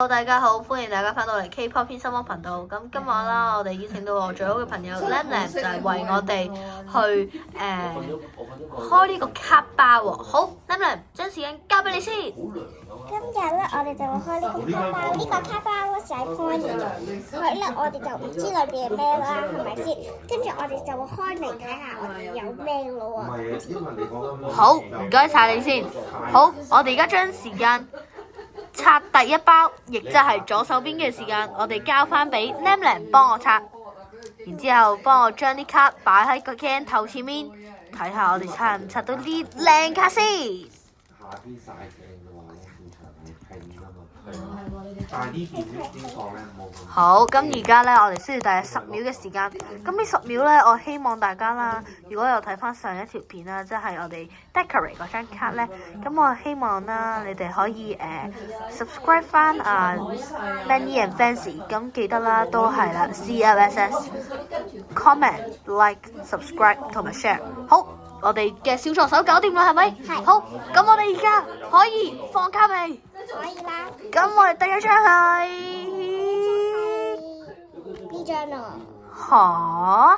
Hello， 大家好，歡迎大家翻到嚟 K-pop 偏心窩頻道。咁今晚啦，我哋邀請到我最好嘅朋友 Lam Lam 就係為我哋去開呢個卡包喎。好 ，Lam Lam 將時間交俾你先。今日咧，我哋就會開呢個卡包。呢個卡包咧就係 Pony 嘅，佢咧我哋就唔知裏邊係咩啦，係咪先？跟住我哋就會開嚟睇下我哋有咩咯喎。好，唔該晒你先。好，我哋而家將時間拆第一包，亦即係左手邊嘅時間，我哋交翻俾 Lam Lam 幫我拆，然之後幫我將啲卡擺喺個鏡頭前面，睇下我哋拆唔拆到啲靚卡先。夏天曬鏡嘅話咧，現場係拼啊嘛，但係呢邊呢個咧冇咁。好，咁而家咧，我哋需要大約10秒嘅時間。咁呢10秒咧，我希望大家啦，如果有睇翻上一條片啦，即係我哋 decorate 嗰張卡咧，咁我希望啦，你哋可以subscribe 翻Manny and Fancy， 咁記得啦，都係啦 CLSS comment like subscribe 同埋 share。好。我哋嘅小助手搞掂啦，係咪？係。好，咁我哋而家可以放卡未？可以啦。咁我哋第一張係呢張啊。吓？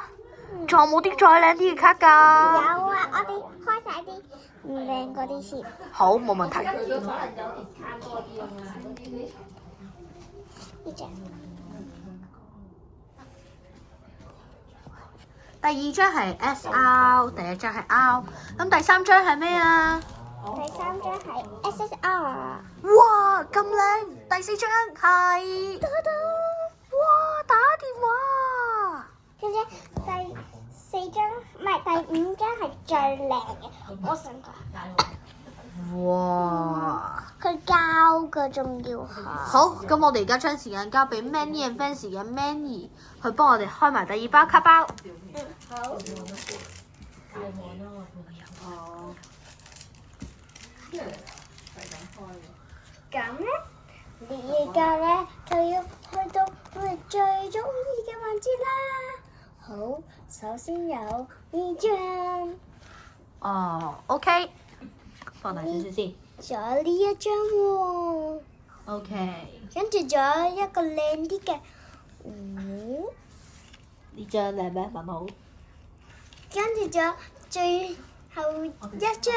仲有冇啲再靚啲嘅卡㗎？有啊，我哋開晒啲唔靚嗰啲先。好，冇問題。呢張。第二張係 SR， 第一張係 R， 咁第三張係咩啊？第三張係 SSR。哇，咁靚！第四張係，哇，打電話。跟住第四張唔係第五張係最靚嘅，我想講。哇！佢膠嘅仲要係。好，咁我哋而家將時間交俾 Manny and Fancy 嘅 Manny 去幫我哋開埋第二包卡包。好。咁咧，而家咧就要去到我哋最中意嘅環節啦。好，首先有呢張。哦，OK， 放大少少先。仲有呢一張喎。OK。跟住仲有一個靚啲嘅，呢張靚咩？問好。跟住仲有最後一張。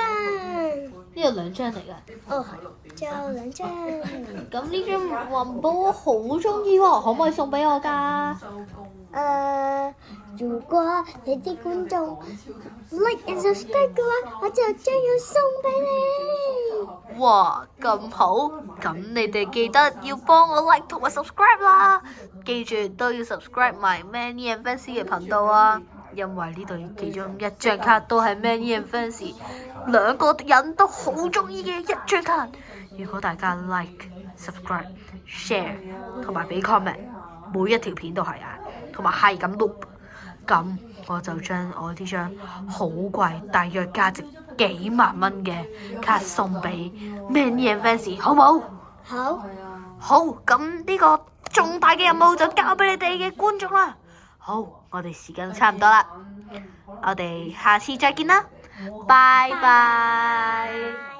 呢度2張嚟㗎。哦，係，仲有2張。咁呢張雲寶我好中意喎，可唔可以送俾我㗎？如果你啲觀眾 like and subscribe 嘅話，我就將要送俾你。哇，咁好！咁你哋記得要幫我 like 同埋 subscribe 啦，記住都要 subscribe 埋 Manny and Fancy 嘅頻道啊！因為呢度其中一張卡都係 Manny and Fancy 兩個人都好中意嘅一張卡。如果大家 like、subscribe、share 同埋俾 comment， 每一條片都係啊，同埋係咁 loop， 咁我就將我呢張好貴，大約價值幾萬蚊嘅卡送俾 Manny and Fancy， 好冇？好。好，咁呢個重大嘅任務就交俾你哋嘅觀眾啦。好，我哋時間差唔多啦，我哋下次再見啦，拜拜。